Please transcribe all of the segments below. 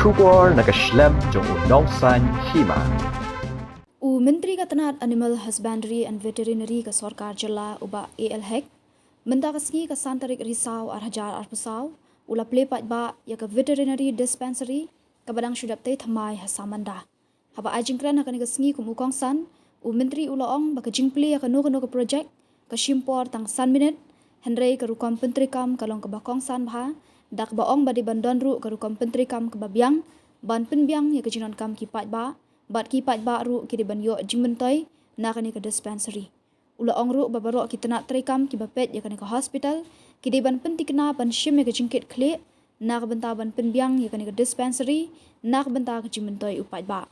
Shubor nakaslem jong Kongsan Hima. Menteri Katanat Animal Husbandry and Veterinary ka Sarkar Jilla uba ALHEC menda kasngi ka Santarik Risau Arhajar Arpusau ula plepat ba ya ka Veterinary Dispensary ka badang syudap te thamai hasamanda haba ajingkran ka kasngi kum Kongsan Menteri ulaong ba ka jingpli ya ka no ka project ka shimpor tang san minute Henry ka Jingpyntreikam kalong ka ba Kongsan bha dak baong ba di bandon ru ka Jingpyntreikam ka babyang ban penbyang ya ka jinon kam kipat ba bat kipat ba ru ki di ban yo Jingpyntreikam na kani ka dispensary ulaong ru babaro ki tanak treikam ki bapet ya kani ka hospital ki di ban pentikna ban shim ya ka jingkit khle na ka banta ban penbyang ya kani ka dispensary na ka banta ka Jingpyntreikam upat ba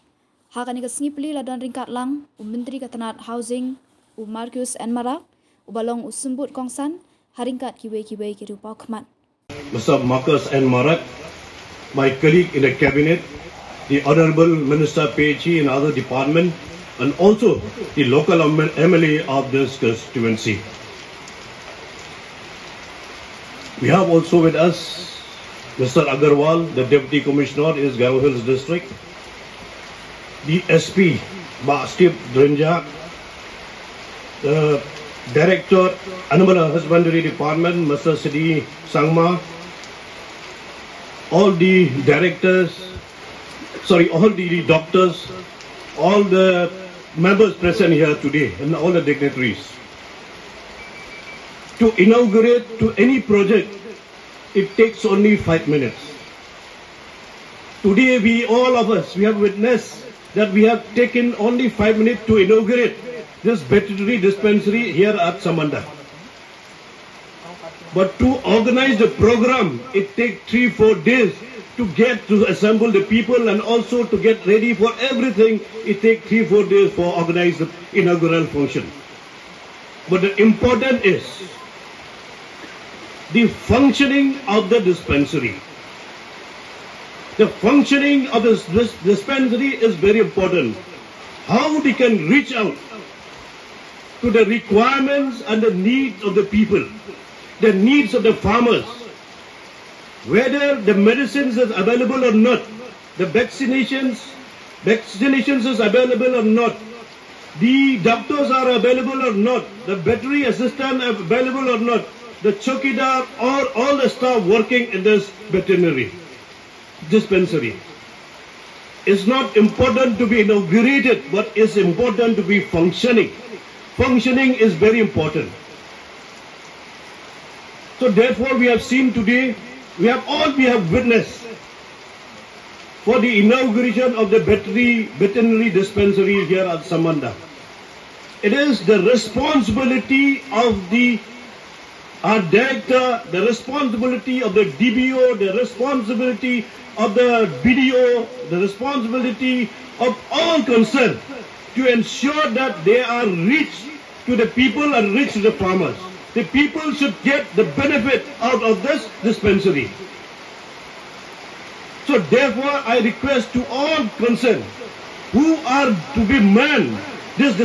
ha kani ka snipli la don ringkat lang menteri ka tanat housing Marcus and Marak ubalong usumbut Kongsan haringkat kiwe ki rupa khmat Mr. Marcus and Marak, my colleague in the cabinet, the Honorable Minister PHE and other department, and also the local MLA of this constituency. We have also with us Mr. Agarwal, the Deputy Commissioner in Gao Hills District, the SP, Steve Drinja, the Director, Animal Husbandry Department, Mr. Sidi Sangma, all the directors, all the doctors, all the members present here today, and all the dignitaries. To inaugurate to any project, it takes only 5 minutes. Today, all of us, we have witnessed that we have taken only 5 minutes to inaugurate this veterinary dispensary here at Samanda. But to organize the program, it takes 3-4 days to get to assemble the people and also to get ready for everything. It takes 3-4 days for organize the inaugural function. But the important is the functioning of the dispensary. The functioning of this dispensary is very important. How we can reach out to the requirements and the needs of the people, the needs of the farmers, whether the medicines is available or not, the vaccinations is available or not, the doctors are available or not, the veterinary assistant available or not, the chokidar or all the staff working in this veterinary dispensary. It's not important to be inaugurated, but it's important to be functioning. Functioning is very important. So therefore we have seen today, we have witnessed for the inauguration of the veterinary dispensary here at Samanda. It is the responsibility of our director, the responsibility of the DBO, the responsibility of the BDO, the responsibility of all concerned to ensure that they are reached to the people and reach to the farmers. The people should get the benefit out of this dispensary. So therefore I request to all concerned who are to be manned this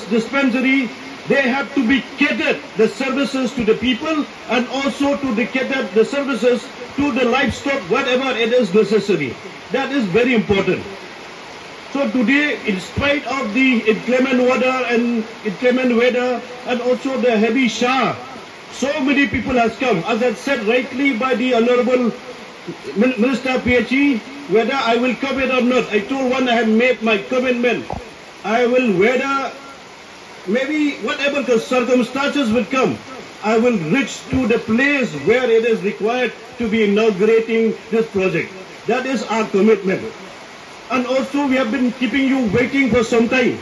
dispensary, they have to be catered the services to the people and also to the catered the services to the livestock, whatever it is necessary. That is very important. So today, in spite of the inclement weather and also the heavy shower, so many people has come. As I said rightly by the Honorable Minister PHE, whether I will come it or not, I told one I have made my commitment. I will whether maybe whatever the circumstances will come, I will reach to the place where it is required to be inaugurating this project. That is our commitment. And also we have been keeping you waiting for some time.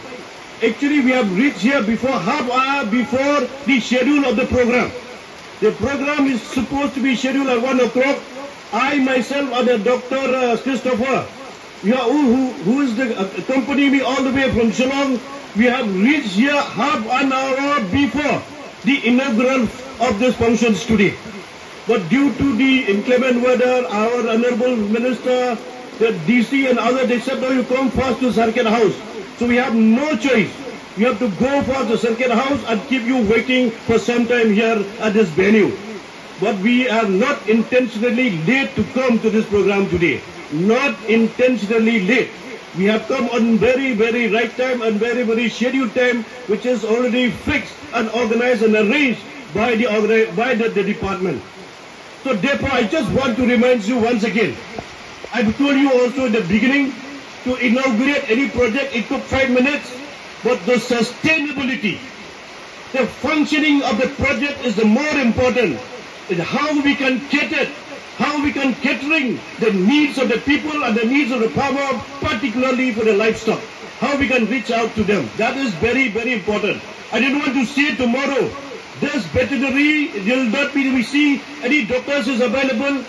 Actually we have reached here before half hour before the schedule of the program. The program is supposed to be scheduled at 1 o'clock. I myself and the Dr. Christopher, who is accompanying me all the way from Shillong, we have reached here half an hour before the inaugural of this functions today. But due to the inclement weather, our Honorable Minister, the DC and others, they said, no, you come first to Circuit House. So we have no choice. We have to go for the Circuit House and keep you waiting for some time here at this venue. But we are not intentionally late to come to this program today. not intentionally late. We have come on very, very right time and very, very scheduled time, which is already fixed and organized and arranged by the department. So therefore, I just want to remind you once again, I've told you also in the beginning, to inaugurate any project, it took 5 minutes, but the sustainability, the functioning of the project is the more important. Is how we can cater, how we can catering the needs of the people and the needs of the farmer, particularly for the livestock. How we can reach out to them. That is very, very important. I didn't want to say tomorrow, this veterinary will not be, we see any doctors is available,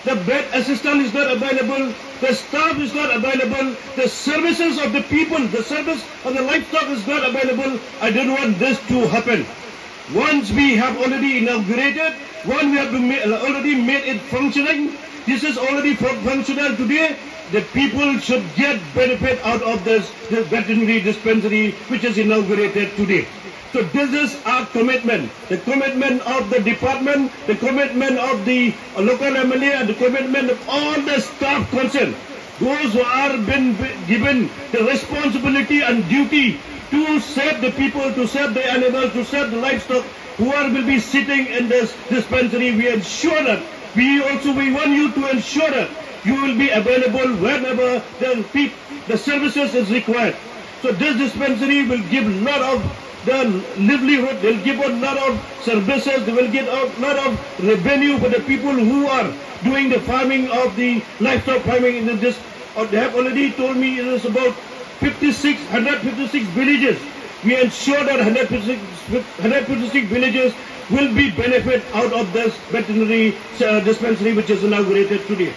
the vet assistant is not available, the staff is not available, the services of the people, the service of the livestock is not available. I don't want this to happen. Once we have already inaugurated, once we have already made it functioning, this is already functional today, the people should get benefit out of this veterinary dispensary which is inaugurated today. So this is our commitment, the commitment of the department, the commitment of the local MLA and the commitment of all the staff concerned, those who are been given the responsibility and duty to save the people, to save the animals, to save the livestock, will be sitting in this dispensary. We ensure that. We want you to ensure that you will be available whenever the services is required. So this dispensary will give a lot of the livelihood, they'll give a lot of services, they will get a lot of revenue for the people who are doing the farming of the livestock farming in this. They have already told me it is about 156 villages. We ensure that 156 villages will be benefit out of this veterinary dispensary which is inaugurated today.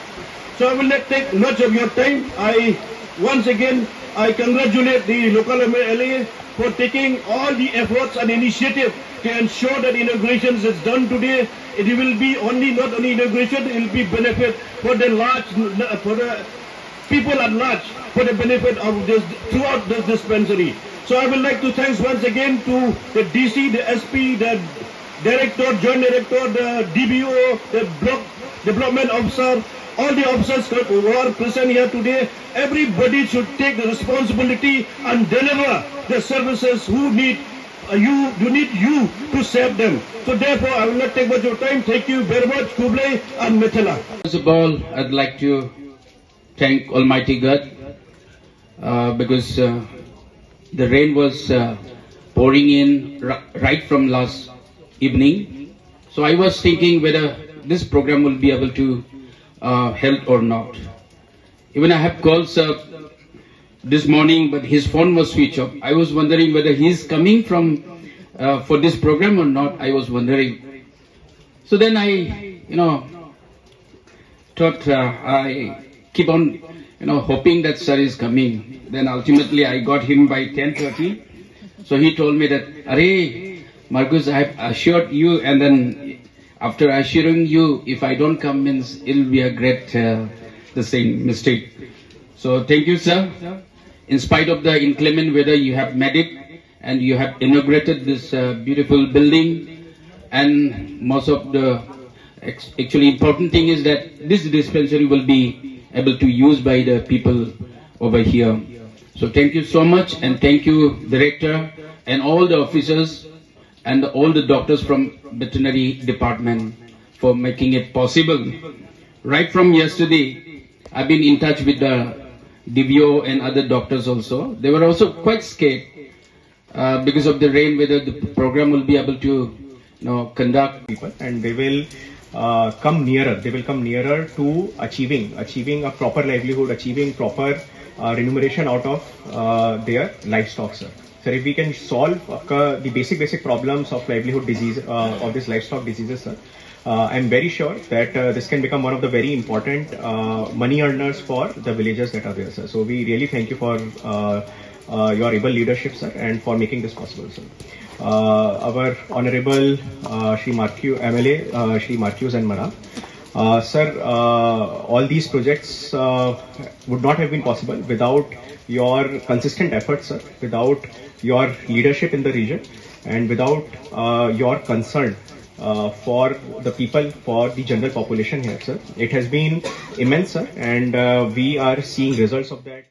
So I will not take much of your time. Once again, I congratulate the local MLA for taking all the efforts and initiative to ensure that inauguration is done today. It will be not only inauguration, it will be benefit for the people at large, for the benefit of this throughout this dispensary. So I would like to thank once again to the DC, the SP, the director, joint director, the DBO, the block development officer, all the officers who are present here today. Everybody should take the responsibility and deliver the services who need you to serve them. So therefore, I will not take much of time. Thank you very much, Kublai and Mithila. First of all, I'd like to thank Almighty God because the rain was pouring in right from last evening. So I was thinking whether this program will be able to held or not. Even I have called sir this morning, but his phone was switched off. I was wondering whether he is coming from for this program or not. I was wondering. So then I, thought I keep on, hoping that sir is coming. Then ultimately I got him by 10:30. So he told me that, "Arey, Marcus, I have assured you," and then after assuring you, if I don't come, means it will be a great the same mistake. So thank you, sir. In spite of the inclement weather, you have made it, and you have inaugurated this beautiful building. And most of the actually important thing is that this dispensary will be able to use by the people over here. So thank you so much, and thank you, director, and all the officers and all the doctors from veterinary department for making it possible. Right from yesterday, I've been in touch with the DBO and other doctors also. They were also quite scared because of the rain, whether the program will be able to conduct. People, and they will come nearer. They will come nearer to achieving a proper livelihood, achieving proper remuneration out of their livestock, sir. So if we can solve the basic problems of livelihood disease, of this livestock diseases, sir, I'm very sure that this can become one of the very important money earners for the villagers that are there, sir. So we really thank you for your able leadership, sir, and for making this possible, sir. Our Honorable Shri Marcus, MLA Shri Marcus and Mara. Sir, all these projects would not have been possible without your consistent efforts, sir, without your leadership in the region, and without your concern for the people, for the general population here, sir. It has been immense, sir, and we are seeing results of that.